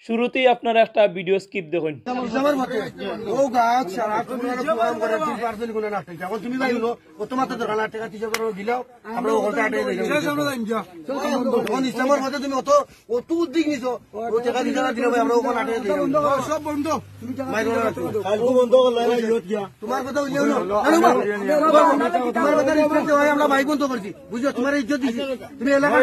শুরুতেই আপনারা একটা ভিডিও স্কিপ দেখুন। তোমার কথা আমরা ভাই বন্ধ করছি, বুঝছো? তোমার ইজ্জত দিচ্ছি, তুমি এলাকার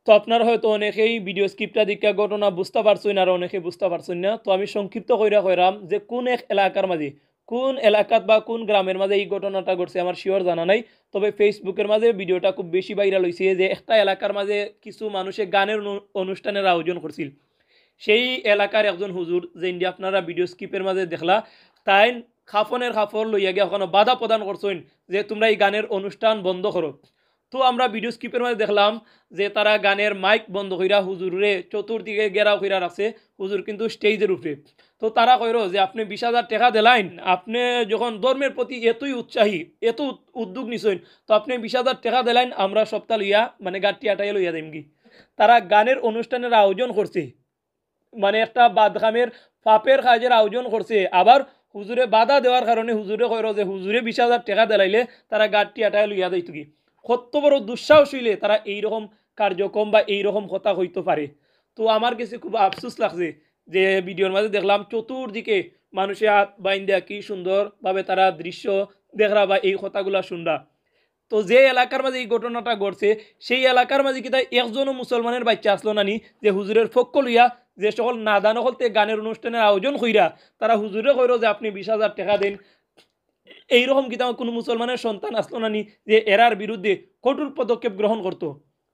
তো আপনারা হয়তো অনেকেই ভিডিও স্ক্রিপ্টটা দিকে ঘটনা বুঝতে পারছেন আর অনেকে বুঝতে পারছেন না। তো আমি সংক্ষিপ্ত কইরা কইরাম যে কোন এক এলাকার মাঝে, কোন এলাকাত বা কোন গ্রামের মাঝে এই ঘটনাটা ঘটছে আমার শিওর জানা নাই। তবে ফেসবুকের মাঝে ভিডিওটা খুব বেশি ভাইরাল হয়েছে যে একটা এলাকার মাঝে কিছু মানুষে গানের অনুষ্ঠানের আয়োজন করছিল। সেই এলাকার একজন হুজুর যে ইন্ডিয়া আপনারা ভিডিও স্ক্রিপের মাঝে দেখলা, তাই খাফনের খাফর লইয়া গিয়ে ওখানে বাধা প্রদান করছেন যে তোমরা এই গানের অনুষ্ঠান বন্ধ করো। তো আমরা ভিডিও স্ক্রিপের মাঝে দেখলাম যে তারা গানের মাইক বন্ধ কইরা হুজুরে চতুর্দিকে ঘেরাও কইরা রাখছে, হুজুর কিন্তু স্টেজের উপরে। তো তারা কইরো যে আপনি 20,000 টাকা দিলাইন, আপনি যখন ধর্মের প্রতি এতই উৎসাহী, এত উদ্যোগ নিছেন, তো আপনি 20,000 টাকা দিলাইন, আমরা সপ্তাহ লইয়া মানে গাড়টি আটাইয়া লইয়া দেম কি। তারা গানের অনুষ্ঠানের আয়োজন করছে, মানে একটা বাদখামের পাপের কাজের আয়োজন করছে। আবার হুজুরে বাধা দেওয়ার কারণে হুজুরে কইরো যে হুজুরে 20,000 টাকা দিলাইলে তারা গাড়টি আটাইয়া লইয়া দেয় কি। কত বড় দুঃসাহস হইলে তারা এইরকম কার্যক্রম বা এইরকম কথা হইতে পারে। তো আমার কাছে খুব আফসোস লাগছে যে ভিডিওর মাঝে দেখলাম চতুর্দিকে মানুষে হাত বাইন্দা কি সুন্দরভাবে তারা দৃশ্য দেখরা বা এই কথাগুলা শুনরা। তো যে এলাকার মাঝে এই ঘটনাটা ঘটছে সেই এলাকার মাঝে কি তাই একজনও মুসলমানের বাচ্চা আসলো নানি যে হুজুরের পক্ষ লইয়া যে সকল নাদান হলতে গানের অনুষ্ঠানের আয়োজন কইরা তারা হুজুরে কইরো যে আপনি 20,000 টাকা দেন। এইরকম কি তেমন কোনো মুসলমানের সন্তান আসলো নানি যে এরার বিরুদ্ধে কঠোর পদক্ষেপ গ্রহণ করতো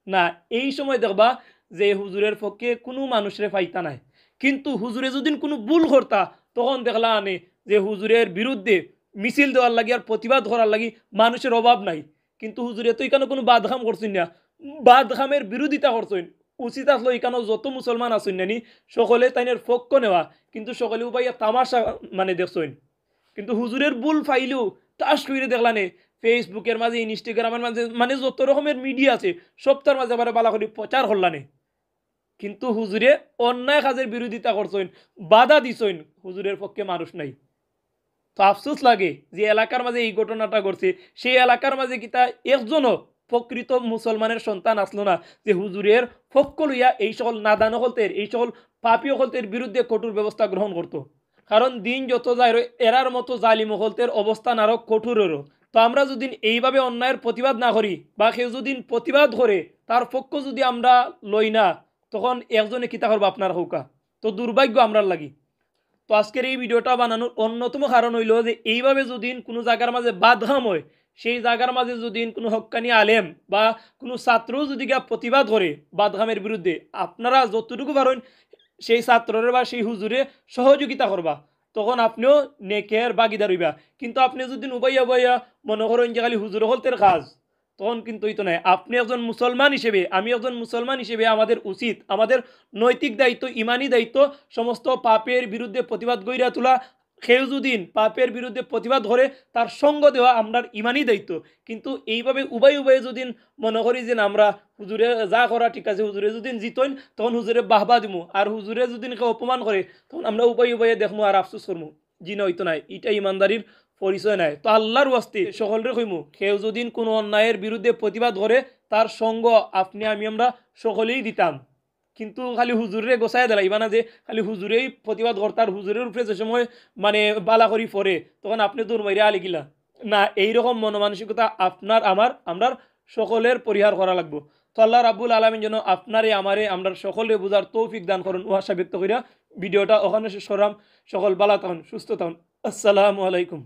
না। এই সময় দেখবা যে হুজুরের পক্ষে কোনো মানুষের ফাইতা নাই, কিন্তু হুজুরে যদি কোনো ভুল করতা তখন দেখলা আনে যে হুজুরের বিরুদ্ধে মিছিল দেওয়ার লাগি আর প্রতিবাদ করার লাগি মানুষের অভাব নাই। কিন্তু হুজুরে তো এখানে কোনো বাদখাম করছেন না, বাদখামের বিরোধিতা করছেন। উচিত আসলো এখানে যত মুসলমান আছেন নানি সকলে তাইনের পক্ষ নেওয়া, কিন্তু সকলে উপাইয়া তামাশা মানে দেখছেন। কিন্তু হুজুরের ভুল ফাইলেও টাস করে দেখলানে ফেসবুকের মাঝে, ইনস্টাগ্রামের মাঝে, মানে যত রকমের মিডিয়া আছে সবটার মাঝে আবার বালা করে প্রচার করলানে। কিন্তু হুজুরে অন্যায় কাজের বিরোধিতা করছেন, বাধা দিছেন, হুজুরের পক্ষে মানুষ নাই। তো আফসোস লাগে যে এলাকার মাঝে এই ঘটনাটা ঘটছে সেই এলাকার মাঝে কি তা একজনও প্রকৃত মুসলমানের সন্তান আসলো না যে হুজুরের পক্ষ লইয়া এই সকল নাদান হলতের, এই সকল পাপীয় হলতের বিরুদ্ধে কঠোর ব্যবস্থা গ্রহণ করতো। কারণ দিন যত যায় এরার মতো জালিম হলতের অবস্থান আরও কঠোরেরও। তো আমরা যদি এইভাবে অন্যায়ের প্রতিবাদ না করি বা কেউ যদি প্রতিবাদ করে তার পক্ষ যদি আমরা লই না, তখন একজনে কিতা করবো আপনার হৌকা। তো দুর্ভাগ্য আমরার লাগি। তো আজকের এই ভিডিওটা বানানোর অন্যতম কারণ হইল যে এইভাবে যদি কোনো জায়গার মাঝে বাদঘাম হয়, সেই জায়গার মাঝে যদি কোনো হক্কানি আলেম বা কোনো ছাত্র যদি গিয়া প্রতিবাদ করে বাদঘামের বিরুদ্ধে, আপনারা যতটুকু পারেন সেই ছাত্রের বা সেই হুজুরে সহযোগিতা করবা, তখন আপনিও নেকের ভাগিদার হইবা। কিন্তু আপনি যদি উবাইয়া উবাইয়া মনে করেন যে খালি হুজুর হলতের কাজ, তখন কিন্তু এই তো নাই। আপনি একজন মুসলমান হিসেবে, আমি একজন মুসলমান হিসেবে আমাদের উচিত, আমাদের নৈতিক দায়িত্ব, ইমানি দায়িত্ব সমস্ত পাপের বিরুদ্ধে প্রতিবাদ গইরা তোলা। কেউ যদি পাপের বিরুদ্ধে প্রতিবাদ করে তার সঙ্গ দেওয়া আমরার ইমানি দায়িত্ব। কিন্তু এইভাবে উভয় উভয়ে যদি মনে করি যে আমরা হুজুরে যা করা ঠিক আছে, হুজুরে যদি জিতইন তখন হুজুরে বাহবা দিমু, আর হুজুরে যদি অপমান করে তখন আমরা উভয় উভয়ে দেখমু আর আফসোস করমু। জি না, হইতো নাই, এটা ইমানদারির পরিচয় নাই। তো আল্লাহর ওয়াস্তে সকলরে কইমু, কেউ যদি কোনো অন্যায়ের বিরুদ্ধে প্রতিবাদ করে তার সঙ্গ আপনি আমি আমরা সকলেই দিতাম। কিন্তু খালি হুজুরে গোছায় দিলাইবা না যে খালি হুজুরেই প্রতিবাদ কর্তার, হুজুরের উপরে যে সময় মানে বালা করি পড়ে তখন আপনি দূর মাইরে আলি গিলা না। এইরকম মনোমানসিকতা আপনার আমরা সকলের পরিহার করা লাগবো। তো আল্লাহ রাব্বুল আলামিন যেন আপনারে আমারে আমরা সকলে বুঝার তৌফিক দান করুন। ওয়াসা ব্যক্ত করিয়া ভিডিওটা ওখানে শেষ করাম। সকল বালা তখন সুস্থ তখন। আসসালামু আলাইকুম।